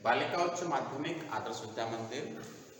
बालिका उच्च माध्यमिक आदर्श विद्या मंदिर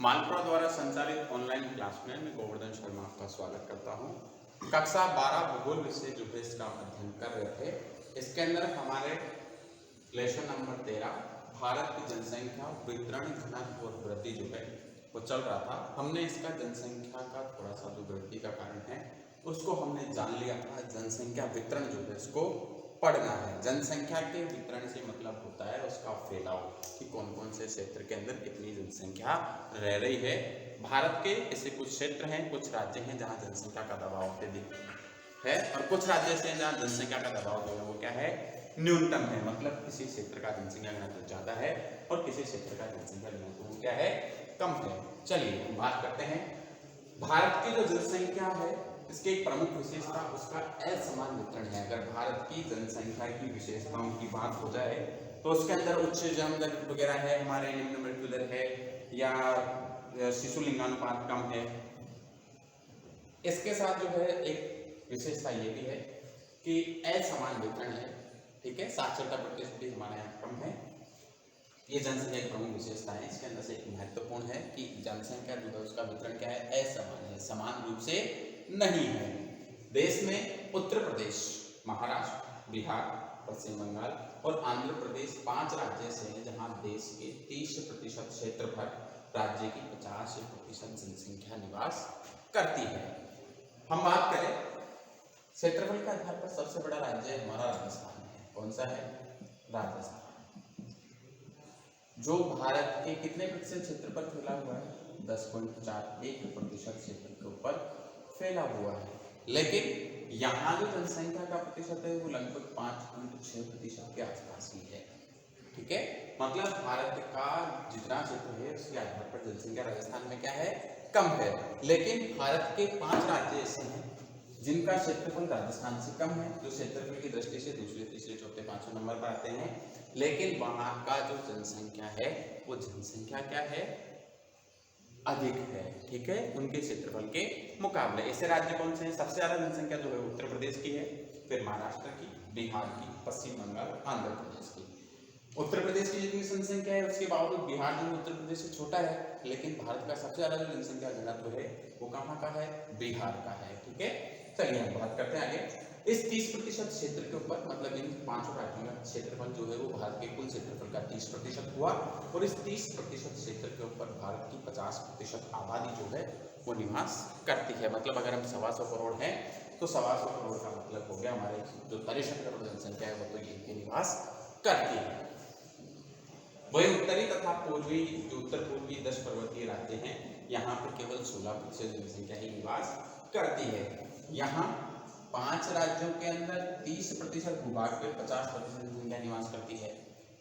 मालपुरा द्वारा संचालित ऑनलाइन क्लास में मैं गोवर्धन शर्मा आपका स्वागत करता हूं। कक्षा 12 भूगोल विषय जो है इसका अध्ययन कर रहे थे। इसके अंदर हमारे लेसन नंबर 13 भारत की जनसंख्या वितरण घनत्व और वृद्धि जो है वो चल रहा था। हमने इसका जनसंख्या का थोड़ा सा जो वृद्धि का कारण है उसको हमने जान लिया था। जनसंख्या वितरण जो है इसको पढ़ना है। जनसंख्या के वितरण से मतलब होता है उसका फैलाव, कि कौन कौन से क्षेत्र के अंदर कितनी जनसंख्या रह रही है। भारत के ऐसे कुछ क्षेत्र हैं, कुछ राज्य हैं जहां जनसंख्या का दबाव अत्यधिक है और कुछ राज्य ऐसे हैं जहां जनसंख्या का दबाव जो है वो क्या है, न्यूनतम है। मतलब किसी क्षेत्र का जनसंख्या घनत्व ज्यादा है और किसी क्षेत्र का जनसंख्या घनत्व क्या है, कम है। चलिए हम बात करते हैं भारत की जो जनसंख्या है इसकी एक प्रमुख विशेषता उसका असमान वितरण है। अगर भारत की जनसंख्या की विशेषताओं की बात हो जाए तो उसके अंदर उच्च जन्म दर वगैरह है, हमारे निम्न मृत्यु दर है, या शिशु लिंगानुपात कम है। इसके साथ जो है एक विशेषता ये भी है कि असमान वितरण है। ठीक है, साक्षरता प्रतिशत भी हमारे यहाँ कम है। ये जनसंख्या की प्रमुख विशेषता है। इसके अंदर से एक महत्वपूर्ण है कि जनसंख्या जो है उसका वितरण क्या है, असमान है, समान रूप से नहीं है। देश में उत्तर प्रदेश, महाराष्ट्र, बिहार, पश्चिम बंगाल और आंध्र प्रदेश 5 राज्य ऐसे हैं जहां देश के 30% क्षेत्रफल राज्य की 50% जनसंख्या निवास करती है। हम बात करें क्षेत्रफल के आधार पर सबसे बड़ा राज्य हमारा राजस्थान है। कौन सा है? राजस्थान, जो भारत के कितने प्रतिशत क्षेत्र पर फैला हुआ है? 10.41% क्षेत्र के ऊपर फैला हुआ है। लेकिन यहाँ जो जनसंख्या का प्रतिशत है वो लगभग 5.6% के आसपास ही है। ठीक है, मतलब भारत का जितना क्षेत्र है उसके आधार पर जनसंख्या राजस्थान में क्या है, कम है। लेकिन भारत के 5 राज्य ऐसे हैं जिनका क्षेत्रफल राजस्थान से कम है, जो क्षेत्रफल की दृष्टि से दूसरे, तीसरे, चौथे, 5वें नंबर पर आते हैं। लेकिन वहां का जो जनसंख्या है वो जनसंख्या क्या है, अधिक है। ठीक है, उनके क्षेत्रफल के मुकाबले। ऐसे राज्य कौन से हैं? सबसे ज्यादा जनसंख्या जो है उत्तर प्रदेश की है, फिर महाराष्ट्र की, बिहार की, पश्चिम बंगाल, आंध्र प्रदेश की। उत्तर प्रदेश की जितनी जनसंख्या है उसके बावजूद बिहार जो उत्तर प्रदेश से छोटा है, लेकिन भारत का सबसे ज्यादा जो जनसंख्या घनत्व है वो कहाँ का है? बिहार का है। ठीक है, चलिए हम बात करते हैं आगे। इस 30% क्षेत्र के ऊपर, मतलब इन 5 राज्यों का क्षेत्रफल जो है वो भारत के कुल क्षेत्रफल का 30% हुआ और इस 30% क्षेत्र के ऊपर भारत की 50% आबादी जो है वो निवास करती है। मतलब अगर हम 125 करोड़ हैं तो 125 करोड़ का मतलब हो गया हमारे जो 63 करोड़ जनसंख्या है वो तो यही निवास करती है। वही उत्तरी तथा पूर्वी, जो उत्तर पूर्वी 10 पर्वतीय राज्य हैं यहाँ पे केवल 16% जनसंख्या ही निवास करती है। यहाँ 5 राज्यों के अंदर 30% भूभाग पे 50% जनसंख्या निवास करती है।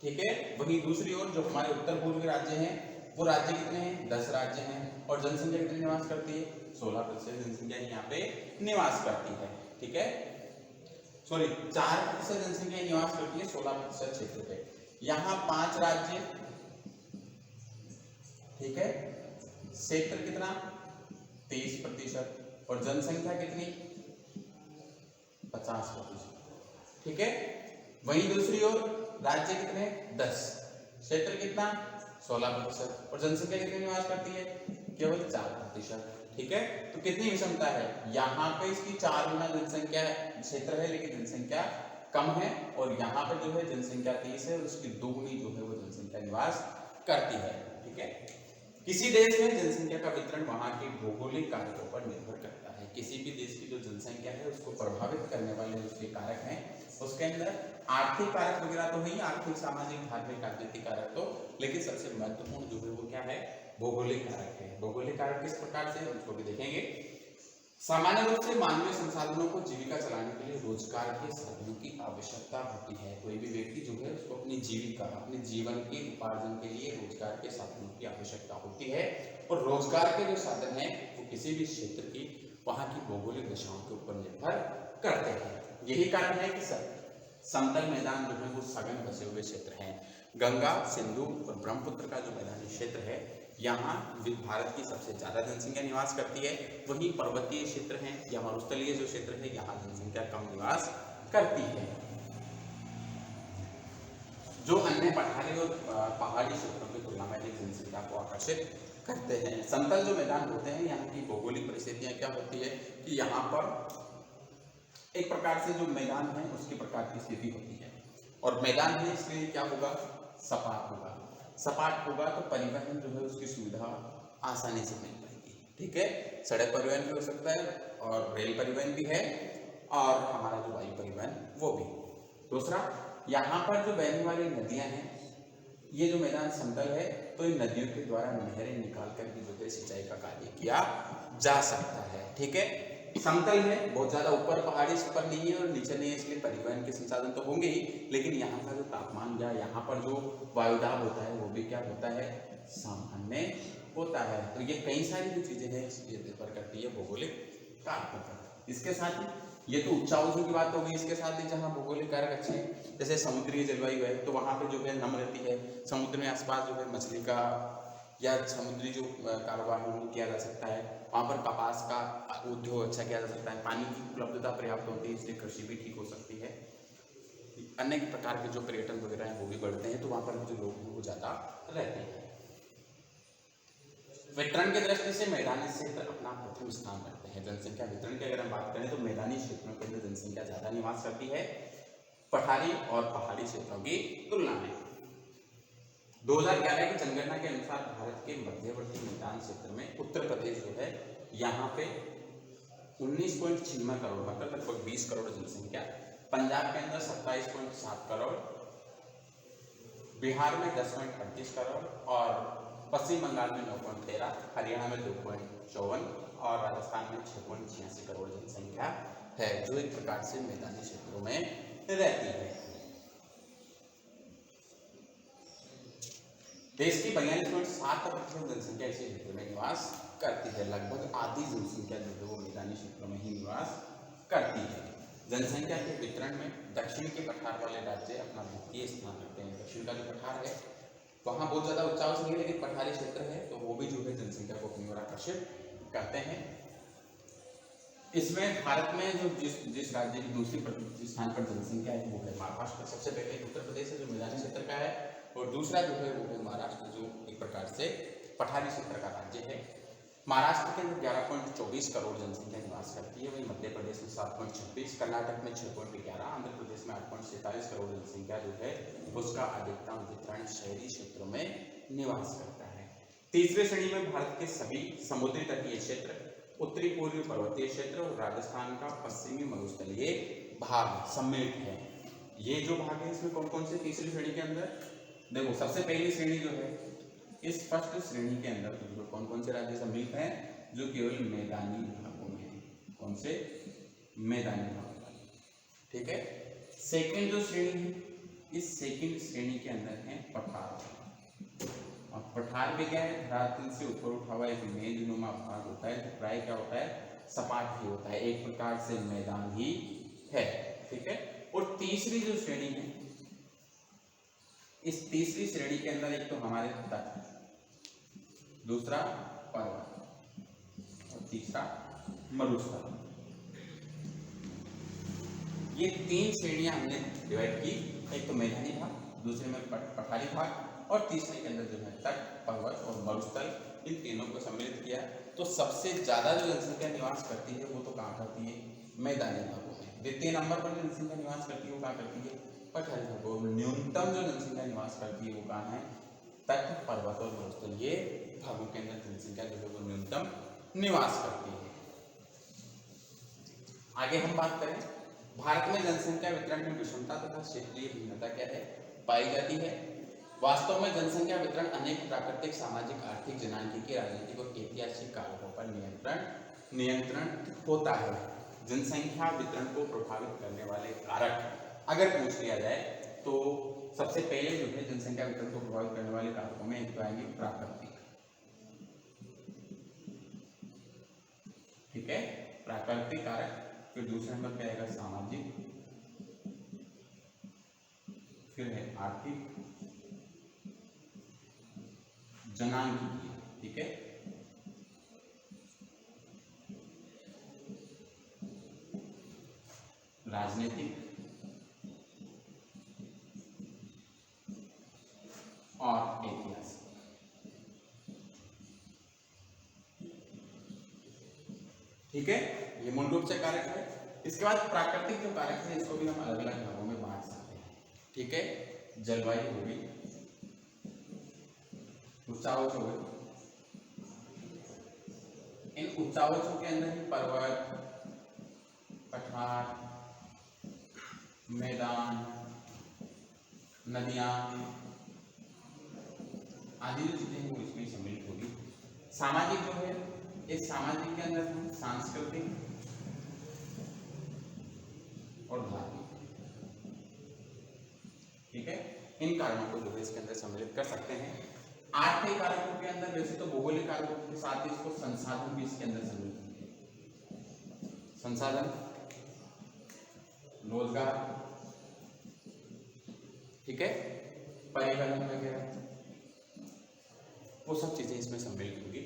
ठीक है, वहीं दूसरी ओर जो हमारे उत्तर पूर्वी राज्य हैं वो राज्य कितने हैं? 10 राज्य हैं और जनसंख्या कितनी निवास करती है? 16% जनसंख्या यहाँ पे निवास करती है। ठीक है, सॉरी 4% जनसंख्या निवास करती है 16% क्षेत्र पे। यहाँ 5 राज्य, ठीक है, क्षेत्र कितना? 30% और जनसंख्या कितनी? 50%। ठीक है, वहीं दूसरी ओर राज्य कितने? 10, क्षेत्र कितना? 16% और जनसंख्या कितनी निवास करती है? केवल 4%। ठीक है, तो कितनी विषमता है? यहाँ पे इसकी 4 गुना जनसंख्या क्षेत्र है लेकिन जनसंख्या कम है, और यहाँ पे जो है जनसंख्या 30 है और उसकी 2 गुनी जो है वो जनसंख्या निवास करती है। ठीक है, किसी देश में जनसंख्या का वितरण वहां के भौगोलिक कारकों पर निर्भर करता है। किसी भी देश की जो जनसंख्या है उसको प्रभावित करने वाले उसके कारक हैं, उसके अंदर आर्थिक कारक वगैरह तो नहीं, आर्थिक, सामाजिक, धार्मिक, राजनीतिक कारक तो, लेकिन सबसे महत्वपूर्ण जो है वो क्या है? भौगोलिक कारक है। भौगोलिक कारक किस प्रकार से, उसको भी देखेंगे। सामान्य रूप से मानवीय संसाधनों को जीविका चलाने के लिए रोजगार के साधनों की आवश्यकता होती है। कोई भी व्यक्ति जो है उसको अपनी जीविका, अपने जीवन के उपार्जन के लिए रोजगार के साधनों की आवश्यकता होती है और रोजगार के जो साधन हैं वो किसी भी क्षेत्र की वहां की भौगोलिक दशाओं के ऊपर निर्भर करते हैं। यही कारण है कि समतल मैदान जो है वो सघन बसे हुए क्षेत्र हैं। गंगा, सिंधु और ब्रह्मपुत्र का जो मैदानी क्षेत्र है यहाँ भारत की सबसे ज्यादा जनसंख्या निवास करती है। वहीं पर्वतीय क्षेत्र हैं या मरुस्थलीय जो क्षेत्र है यहाँ जनसंख्या कम निवास करती है। जो अन्य पठारी और पहाड़ी क्षेत्रों की तुलना में अधिक जनसंख्या को आकर्षित करते हैं। समतल जो मैदान होते हैं, यहाँ की भौगोलिक परिस्थितियाँ क्या होती है कि यहाँ पर एक प्रकार से जो मैदान है उसकी प्रकार की स्थिति होती है, और मैदान है इसलिए क्या होगा, सपाट होगा। सपाट होगा तो परिवहन जो है उसकी सुविधा आसानी से मिल पाएगी। ठीक है, सड़क परिवहन भी हो सकता है और रेल परिवहन भी है, और हमारा जो वायु परिवहन वो भी। दूसरा, यहाँ पर जो बहने वाली नदियाँ हैं, ये जो मैदान समतल है तो इन नदियों के द्वारा नहरें निकाल कर भी जो है सिंचाई का कार्य किया जा सकता है। ठीक है, समतल है, बहुत ज्यादा ऊपर पहाड़ी पर नहीं है और नीचे नहीं है, इसलिए परिवहन के संसाधन तो होंगे ही, लेकिन यहाँ का जो तापमान या यहाँ पर जो वायुदाब होता है वो भी क्या होता है, सामान्य होता है। तो ये कई सारी जो चीजें हैं ये निर्भर करती है भौगोलिक कारकों पर। इसके साथ ही ये तो उच्चावचों की बात हो गई, इसके साथ ही जहाँ भौगोलिक कारक अच्छे हैं, जैसे समुद्रीय जलवायु है तो वहाँ पे जो है नम रहती है, समुद्र में आसपास जो है मछली का या समुद्री जो कारोबार है वो किया जा सकता है, वहाँ पर कपास का उद्योग अच्छा किया जा सकता है, पानी की उपलब्धता पर्याप्त होती है इसलिए कृषि भी ठीक हो सकती है, अनेक प्रकार के जो पर्यटन वगैरह हैं वो भी बढ़ते हैं, तो वहाँ पर जो लोग हैं वो ज़्यादा रहते हैं। वितरण की दृष्टि से मैदानी क्षेत्र अपना प्रथम स्थान रखते हैं। जनसंख्या वितरण की अगर हम बात करें तो मैदानी क्षेत्रों के अंदर जनसंख्या ज़्यादा निवास करती है पठारी और पहाड़ी क्षेत्रों की तुलना में। 2011 की जनगणना के अनुसार भारत के मध्यवर्ती मैदान क्षेत्र में उत्तर प्रदेश जो है यहाँ पे 19.96 करोड़ मतलब लगभग 20 करोड़ जनसंख्या, पंजाब के अंदर 27.7 करोड़, बिहार में 10.38 करोड़ और पश्चिम बंगाल में 9.13, हरियाणा में 2.54 और राजस्थान में 6.86 करोड़ जनसंख्या है, जो एक प्रकार से मैदानी क्षेत्रों में रहती है। देश की 42.7% जनसंख्या इसी क्षेत्र में निवास करती है, लगभग आधी जनसंख्या जो है वो मैदानी क्षेत्रों में ही निवास करती है। जनसंख्या के वितरण में दक्षिण के पठार वाले राज्य अपना द्वितीय स्थान रखते हैं। दक्षिण का जो पठार है वहाँ बहुत ज़्यादा उच्चावच नहीं है, लेकिन पठारी क्षेत्र है तो वो भी जो है जनसंख्या को अपनी ओर आकर्षित करते हैं। इसमें भारत में जो जिस राज्य की दूसरी स्थान पर जनसंख्या है वो है महाराष्ट्र। सबसे पहले उत्तर प्रदेश है जो मैदानी क्षेत्र का है, और दूसरा जो है वो है महाराष्ट्र जो एक प्रकार से पठारी क्षेत्र का राज्य है। महाराष्ट्र के अंदर 11.24 करोड़ जनसंख्या निवास करती है, वहीं मध्य प्रदेश में 7.26, कर्नाटक में 6.11, आंध्र प्रदेश में 8.47 करोड़ जनसंख्या जो है उसका अधिकतम वितरण शहरी क्षेत्रों में निवास करता है। तीसरे श्रेणी में भारत के सभी समुद्री तटीय क्षेत्र, उत्तरी पूर्वी पर्वतीय क्षेत्र और राजस्थान का पश्चिमी मरुस्थलीय भाग सम्मिलित है। ये जो भाग है इसमें कौन कौन से तीसरी श्रेणी के अंदर, देखो सबसे पहली श्रेणी जो है इस फर्स्ट श्रेणी के अंदर कौन कौन से राज्य सम्मिलित हैं, जो केवल मैदानी भागों में है। कौन से, मैदानी भागों में। ठीक है, सेकंड जो श्रेणी है इस सेकंड श्रेणी के अंदर है पठार। और पठार भी क्या है, धरातल से ऊपर उठा हुआ एक मेजनुमा भाग होता है, तो प्राय क्या होता है, सपाट ही होता है, एक प्रकार से मैदान ही है। ठीक है, और तीसरी जो श्रेणी है इस तीसरी श्रेणी के अंदर एक तो हमारे तट, दूसरा पर्वत और तीसरा मरुस्थल, ये तीन श्रेणियां हमने डिवाइड की, एक तो मैदानी भाग, दूसरे में पठारी भाग और तीसरे के अंदर जो है तट, पर्वत और मरुस्थल, इन तीनों को सम्मिलित किया। तो सबसे ज्यादा जो जनसंख्या निवास करती है वो तो कहाँ करती है, मैदानी भागों में। द्वितीय नंबर पर जो जनसंख्या निवास करती है वो कहाँ करती है, पठारी भागों में। न्यूनतम जो जनसंख्या निवास करती है वो कहाँ है, तट, पर्वत और मरुस्थल, ये भागों के अंदर जनसंख्या जो है वो न्यूनतम निवास करती है। आगे हम बात करें, भारत में जनसंख्या वितरण में विषमता तथा क्षेत्रीय भिन्नता क्या है, पाई जाती है। वास्तव में जनसंख्या वितरण अनेक प्राकृतिक, सामाजिक, आर्थिक, जनांगीय, राजनीतिक और ऐतिहासिक कारकों पर नियंत्रण होता है। जनसंख्या वितरण को प्रभावित करने वाले कारक अगर पूछ लिया जाए तो सबसे पहले जो है जनसंख्या वितरण को प्रभावित करने वाले कारकों में एक तो आएंगे प्राकृतिक, ठीक है, प्राकृतिक कारक, फिर दूसरे नंबर पे आएगा सामाजिक, फिर है आर्थिक, जनांगीय, ठीक है, राजनीतिक और ठीक है, ये मूल रूप से कारक है। इसके बाद प्राकृतिक जो कारक है इसको भी हम अलग अलग भागों में बांट सकते हैं। ठीक है, जलवायु हो गई, उच्चावच हो गई, इन उच्चावचों के अंदर ही पर्वत, पठार, मैदान, नदियां आदि जो चीजें हैं वो इसमें सम्मिलित होगी। सामाजिक जो है, इस सामाजिक के अंदर हम सांस्कृतिक और धार्मिक, ठीक है, इन कारणों को जो है इसके अंदर सम्मिलित कर सकते हैं। आर्थिक कारकों के अंदर वैसे तो भौगोलिक कारकों के साथ ही इसको संसाधन भी इसके अंदर सम्मिलित होंगे। संसाधन, रोजगार, ठीक है, परिवहन वगैरह, वो सब चीजें इसमें सम्मिलित होगी।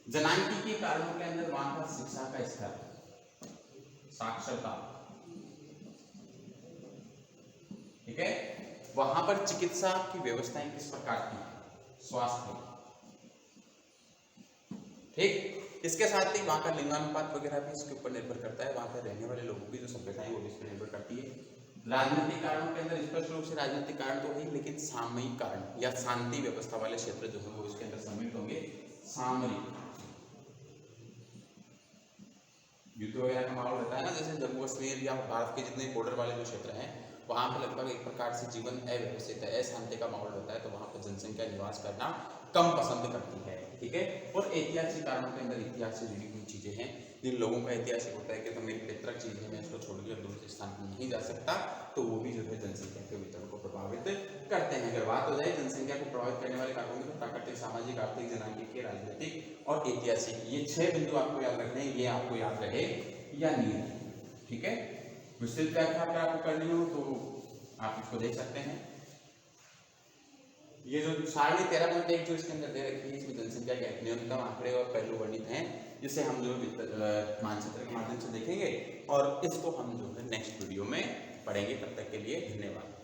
जनांकीय के कारणों के अंदर वहां का शिक्षा का स्तर, साक्षरता, ठीक है, वहां पर चिकित्सा की व्यवस्थाएं किस प्रकार की, स्वास्थ्य, ठीक। इसके साथ ही वहां का लिंगानुपात वगैरह भी इसके ऊपर निर्भर करता है। वहां पर रहने वाले लोगों की जो सभ्यताएं वो भी इस पर निर्भर करती है। राजनीतिक कारणों के अंदर स्पष्ट रूप से राजनीतिक कारण तो है, लेकिन सामयिक कारण या शांति व्यवस्था वाले क्षेत्र जो है वो इसके अंदर सम्मिलित होंगे। सामरिक, युद्ध वगैरह का माहौल रहता है ना, जैसे जम्मू कश्मीर या भारत के जितने बॉर्डर वाले जो क्षेत्र हैं वहां पर लगभग एक प्रकार से जीवन अव्यवस्थित है, अशांति का माहौल रहता है, तो वहां पर जनसंख्या निवास करना कम पसंद करती है। ठीक है, और ऐतिहासिक कारणों के अंदर इतिहास से जुड़ी हुई चीजें हैं, जिन लोगों का ऐतिहासिक होता है कि तो मेरी पैतृक चीज है, मैं इसको छोड़कर दूसरे स्थान पर नहीं जा सकता, तो वो भी जो है जनसंख्या के वितरण को प्रभावित करते हैं। अगर बात हो जाए जनसंख्या को प्रभावित करने वाले कारकों की, तो प्राकृतिक, सामाजिक, आर्थिक, जनांगीय, राजनीतिक और ऐतिहासिक, ये 6 बिंदु आपको याद रखने हैं। ये आपको याद रहे या नहीं रहे, ठीक है। विस्तृत व्याख्या अगर आपको करनी हो तो आप इसको देख सकते हैं। ये जो सारणी 13.1 जो इसके अंदर दे रखी है, इसमें जनसंख्या के न्यूनतम आंकड़े और पहलू वर्णित हैं, जिसे हम जो मानचित्र के माध्यम से देखेंगे और इसको हम जो है नेक्स्ट वीडियो में पढ़ेंगे। तब तक के लिए धन्यवाद।